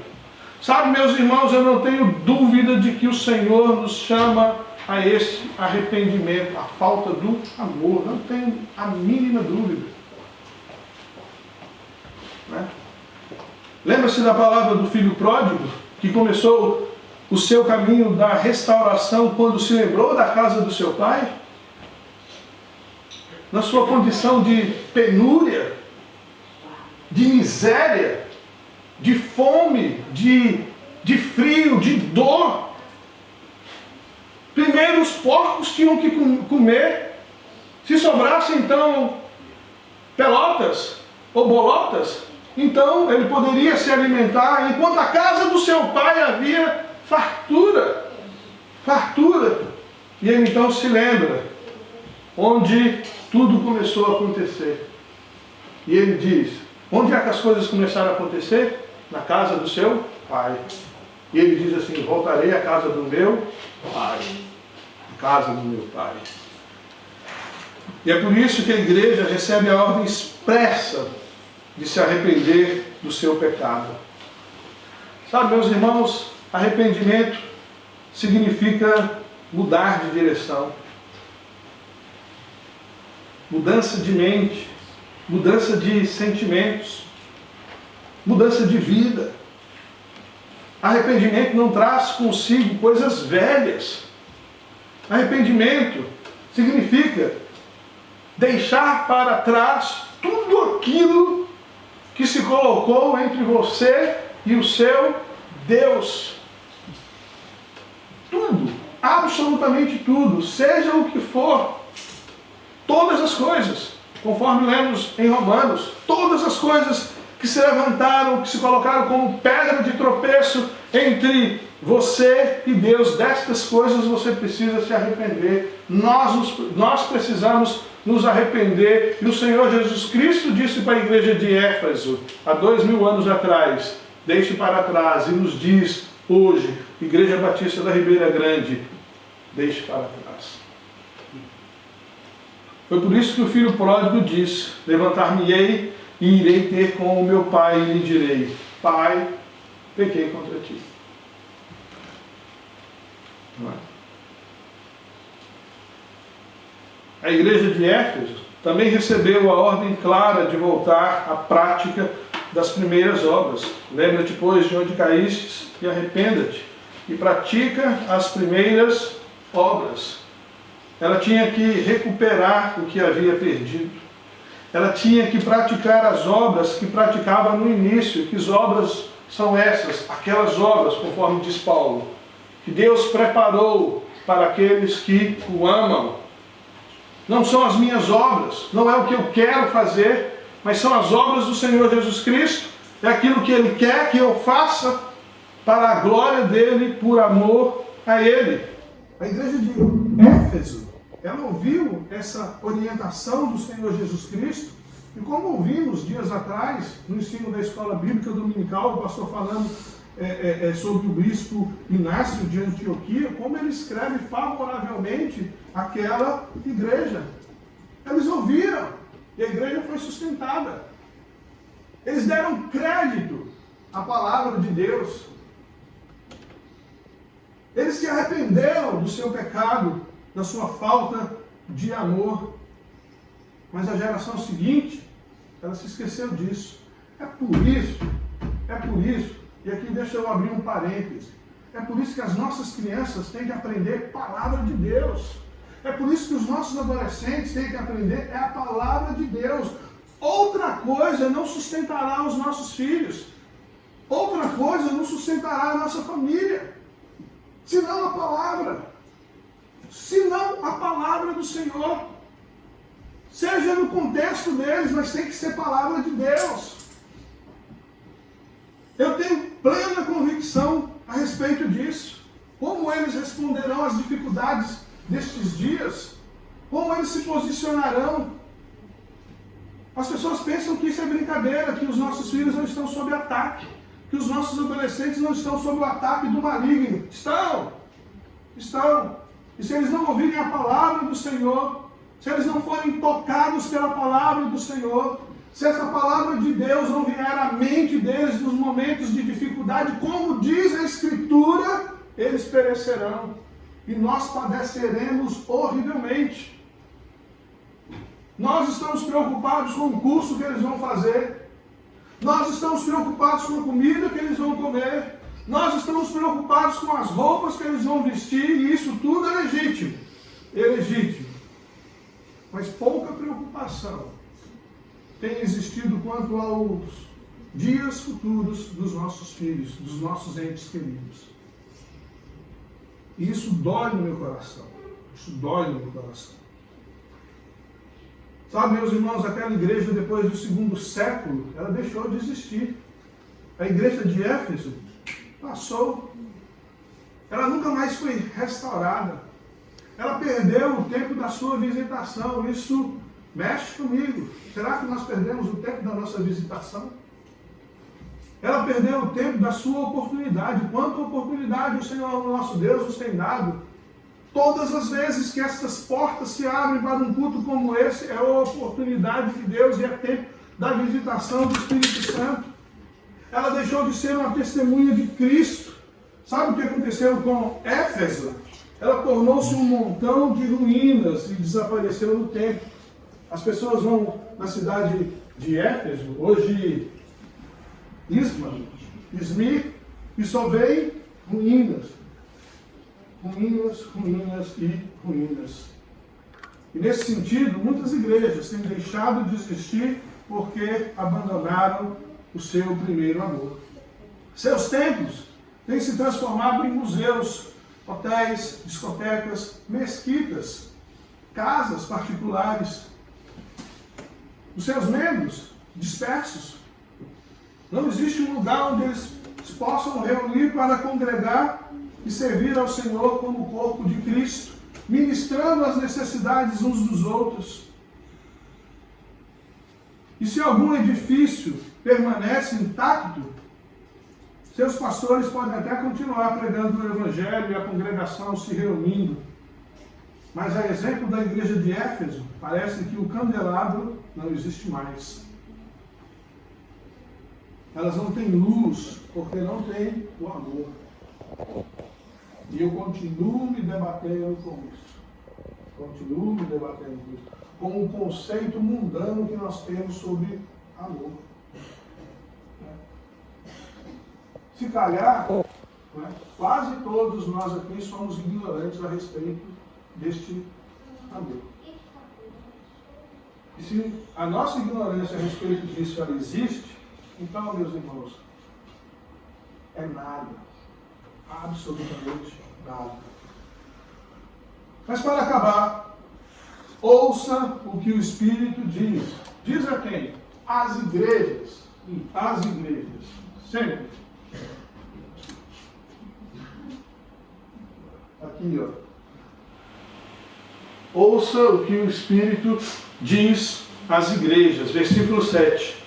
Sabe, meus irmãos, eu não tenho dúvida de que o Senhor nos chama a esse arrependimento, a falta do amor. Não tenho a mínima dúvida. Né? Lembra-se da palavra do filho pródigo, que começou o seu caminho da restauração quando se lembrou da casa do seu pai? Na sua condição de penúria, de miséria, de fome, de frio, de dor. Primeiro os porcos tinham que comer. Se sobrasse então pelotas ou bolotas, então ele poderia se alimentar, enquanto a casa do seu pai havia fartura. Fartura. E ele então se lembra onde tudo começou a acontecer. E ele diz, onde é que as coisas começaram a acontecer? Na casa do seu pai. E ele diz assim, voltarei à casa do meu pai. A casa do meu pai. E é por isso que a igreja recebe a ordem expressa de se arrepender do seu pecado. Sabe, meus irmãos, arrependimento significa mudar de direção. Mudança de mente, mudança de sentimentos, mudança de vida. Arrependimento não traz consigo coisas velhas. Arrependimento significa deixar para trás tudo aquilo que se colocou entre você e o seu Deus. Tudo, absolutamente tudo, seja o que for. Todas as coisas, conforme lemos em Romanos, todas as coisas que se levantaram, que se colocaram como pedra de tropeço entre você e Deus, destas coisas você precisa se arrepender. Nós precisamos nos arrepender. E o Senhor Jesus Cristo disse para a igreja de Éfeso, há 2000 anos atrás, deixe para trás, e nos diz hoje, Igreja Batista da Ribeira Grande, deixe para trás. Foi por isso que o filho pródigo disse, levantar-me-ei e irei ter com o meu pai e lhe direi, pai, pequei contra ti. Não é? A igreja de Éfeso também recebeu a ordem clara de voltar à prática das primeiras obras. Lembra-te, pois, de onde caístes e arrependa-te e pratica as primeiras obras. Ela tinha que recuperar o que havia perdido. Ela tinha que praticar as obras que praticava no início. Que obras são essas? Aquelas obras, conforme diz Paulo, que Deus preparou para aqueles que o amam. Não são as minhas obras, não é o que eu quero fazer, mas são as obras do Senhor Jesus Cristo. É aquilo que Ele quer que eu faça para a glória dEle, por amor a Ele. A igreja de Éfeso, ela ouviu essa orientação do Senhor Jesus Cristo, e como ouvimos dias atrás, no ensino da escola bíblica dominical, o pastor falando sobre o bispo Inácio de Antioquia, como ele escreve favoravelmente aquela igreja. Eles ouviram, e a igreja foi sustentada. Eles deram crédito à palavra de Deus. Eles se arrependeram do seu pecado, da sua falta de amor. Mas a geração seguinte, ela se esqueceu disso. É por isso, e aqui deixa eu abrir um parêntese, é por isso que as nossas crianças têm que aprender a palavra de Deus. É por isso que os nossos adolescentes têm que aprender a palavra de Deus. Outra coisa não sustentará os nossos filhos. Outra coisa não sustentará a nossa família. Senão a palavra. Senão a palavra do Senhor. Seja no contexto deles, mas tem que ser palavra de Deus. Eu tenho plena convicção a respeito disso. Como eles responderão às dificuldades destes dias? Como eles se posicionarão? As pessoas pensam que isso é brincadeira, que os nossos filhos não estão sob ataque, que os nossos adolescentes não estão sob o ataque do maligno. Estão! Estão! E se eles não ouvirem a palavra do Senhor, se eles não forem tocados pela palavra do Senhor, se essa palavra de Deus não vier à mente deles nos momentos de dificuldade, como diz a Escritura, eles perecerão. E nós padeceremos horrivelmente. Nós estamos preocupados com o curso que eles vão fazer. Nós estamos preocupados com a comida que eles vão comer. Nós estamos preocupados com as roupas que eles vão vestir. E isso tudo é legítimo. É legítimo. Mas pouca preocupação tem existido quanto aos dias futuros dos nossos filhos, dos nossos entes queridos. E isso dói no meu coração. Isso dói no meu coração. Sabe, meus irmãos, aquela igreja depois do 2º século, ela deixou de existir. A igreja de Éfeso passou. Ela nunca mais foi restaurada. Ela perdeu o tempo da sua visitação. Isso mexe comigo. Será que nós perdemos o tempo da nossa visitação? Ela perdeu o tempo da sua oportunidade. Quanta oportunidade o Senhor, nosso Deus, nos tem dado. Todas as vezes que essas portas se abrem para um culto como esse, é a oportunidade de Deus e é tempo da visitação do Espírito Santo. Ela deixou de ser uma testemunha de Cristo. Sabe o que aconteceu com Éfeso? Ela tornou-se um montão de ruínas e desapareceu no tempo. As pessoas vão na cidade de Éfeso, hoje Izmir, e só veem ruínas. Ruínas, ruínas e ruínas. E nesse sentido, muitas igrejas têm deixado de existir porque abandonaram o seu primeiro amor. Seus templos têm se transformado em museus, hotéis, discotecas, mesquitas, casas particulares. Os seus membros dispersos. Não existe um lugar onde eles se possam reunir para congregar e servir ao Senhor como o corpo de Cristo, ministrando as necessidades uns dos outros. E se algum edifício permanece intacto, seus pastores podem até continuar pregando o Evangelho e a congregação se reunindo. Mas a exemplo da igreja de Éfeso, parece que o candelabro não existe mais. Elas não têm luz porque não têm o amor. E eu continuo me debatendo com isso. Continuo me debatendo com isso. Com o conceito mundano que nós temos sobre amor. Se calhar, quase todos nós aqui somos ignorantes a respeito deste amor. E se a nossa ignorância a respeito disso ela existe, então, meus irmãos, é nada. Absolutamente nada. Mas para acabar, ouça o que o Espírito diz. Diz a quem? Às igrejas. Às igrejas. Sempre. Aqui, ó. Ouça o que o Espírito diz às igrejas. Versículo 7.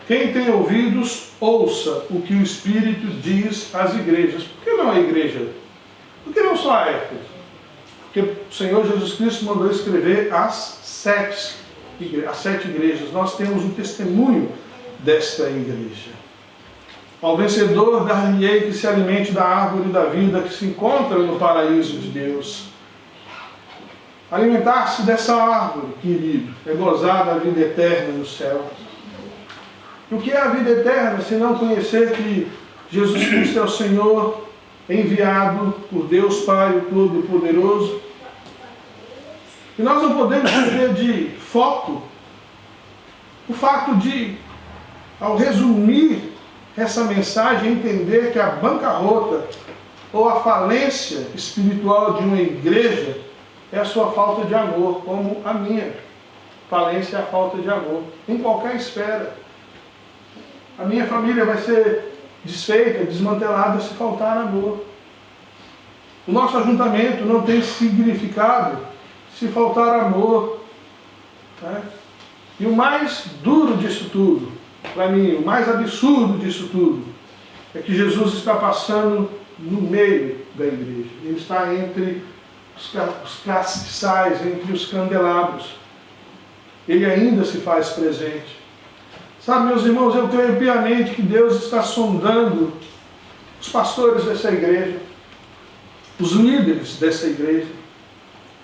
Quem tem ouvidos, ouça o que o Espírito diz às igrejas. Por que não a igreja? Por que não só a Éfeso? Porque o Senhor Jesus Cristo mandou escrever as 7 igrejas. Nós temos o testemunho desta igreja. Ao vencedor dar-lhe-ei que se alimente da árvore da vida que se encontra no paraíso de Deus. Alimentar-se dessa árvore, querido, é gozar da vida eterna no céu. E o que é a vida eterna, se não conhecer que Jesus Cristo é o Senhor, enviado por Deus Pai, o Todo-Poderoso? E nós não podemos perder de foco o fato de, ao resumir essa mensagem, entender que a bancarrota ou a falência espiritual de uma igreja é a sua falta de amor, como a minha falência é a falta de amor, em qualquer esfera. A minha família vai ser desfeita, desmantelada se faltar amor. O nosso ajuntamento não tem significado se faltar amor. Né? E o mais duro disso tudo, para mim, o mais absurdo disso tudo, é que Jesus está passando no meio da igreja. Ele está entre os castiçais, entre os candelabros. Ele ainda se faz presente. Sabe, meus irmãos, eu creio piamente que Deus está sondando os pastores dessa igreja, os líderes dessa igreja.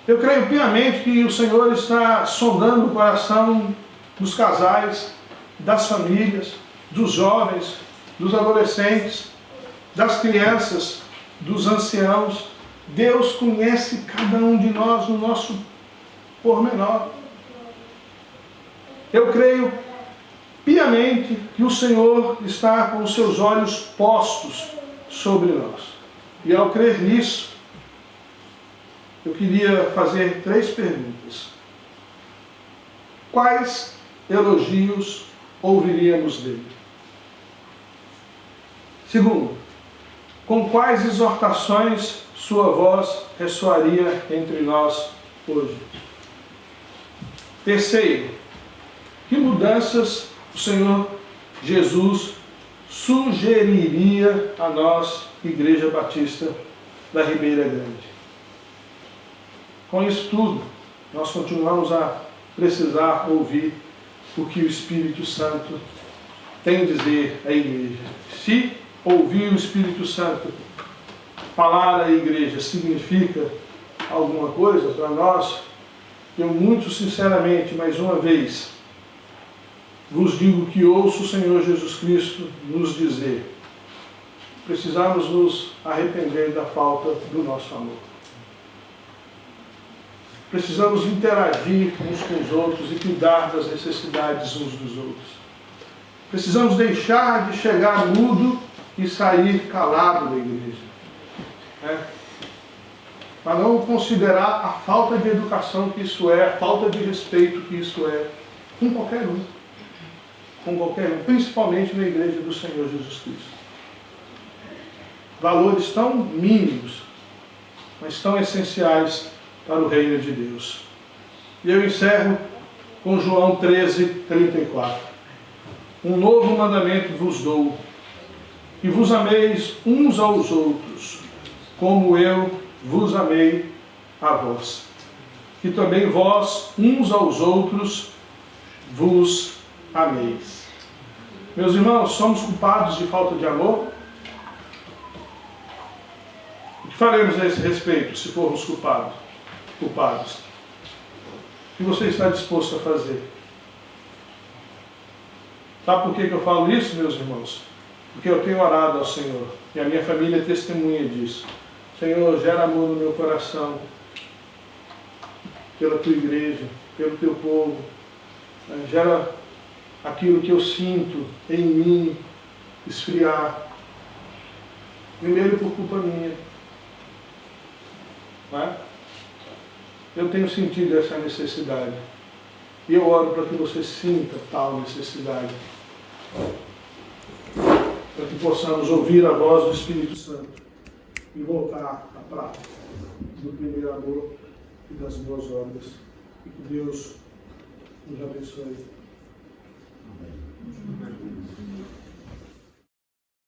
Eu creio piamente que o Senhor está sondando o coração dos casais, das famílias, dos jovens, dos adolescentes, das crianças, dos anciãos. Deus conhece cada um de nós no nosso pormenor. Eu creio piamente que o Senhor está com os seus olhos postos sobre nós. E ao crer nisso, eu queria fazer 3 perguntas. Quais elogios ouviríamos dele? Segundo, com quais exortações sua voz ressoaria entre nós hoje? Terceiro, que mudanças o Senhor Jesus sugeriria a nós, Igreja Batista da Ribeira Grande? Com isso tudo, nós continuamos a precisar ouvir o que o Espírito Santo tem a dizer à igreja. Se ouvir o Espírito Santo falar à igreja significa alguma coisa para nós, eu muito sinceramente, mais uma vez, vos digo que ouço o Senhor Jesus Cristo nos dizer: precisamos nos arrepender da falta do nosso amor. Precisamos interagir uns com os outros e cuidar das necessidades uns dos outros. Precisamos deixar de chegar mudo e sair calado da igreja. Para não considerar a falta de educação que isso é, a falta de respeito que isso é, com qualquer um. Com qualquer um, principalmente na igreja do Senhor Jesus Cristo. Valores tão mínimos, mas tão essenciais para o reino de Deus. E eu encerro com João 13:34. Um novo mandamento vos dou, que vos ameis uns aos outros, como eu vos amei a vós. Que também vós, uns aos outros, vos ameis. Meus irmãos, somos culpados de falta de amor? O que faremos a esse respeito, se formos culpados? O que você está disposto a fazer? Sabe por que eu falo isso, meus irmãos? Porque eu tenho orado ao Senhor, e a minha família é testemunha disso. Senhor, gera amor no meu coração, pela tua igreja, pelo teu povo. Gera aquilo que eu sinto em mim esfriar. Primeiro por culpa minha. Não é? Eu tenho sentido essa necessidade. E eu oro para que você sinta tal necessidade. Para que possamos ouvir a voz do Espírito Santo e voltar à prática do primeiro amor e das boas obras. E que Deus nos abençoe. Amém.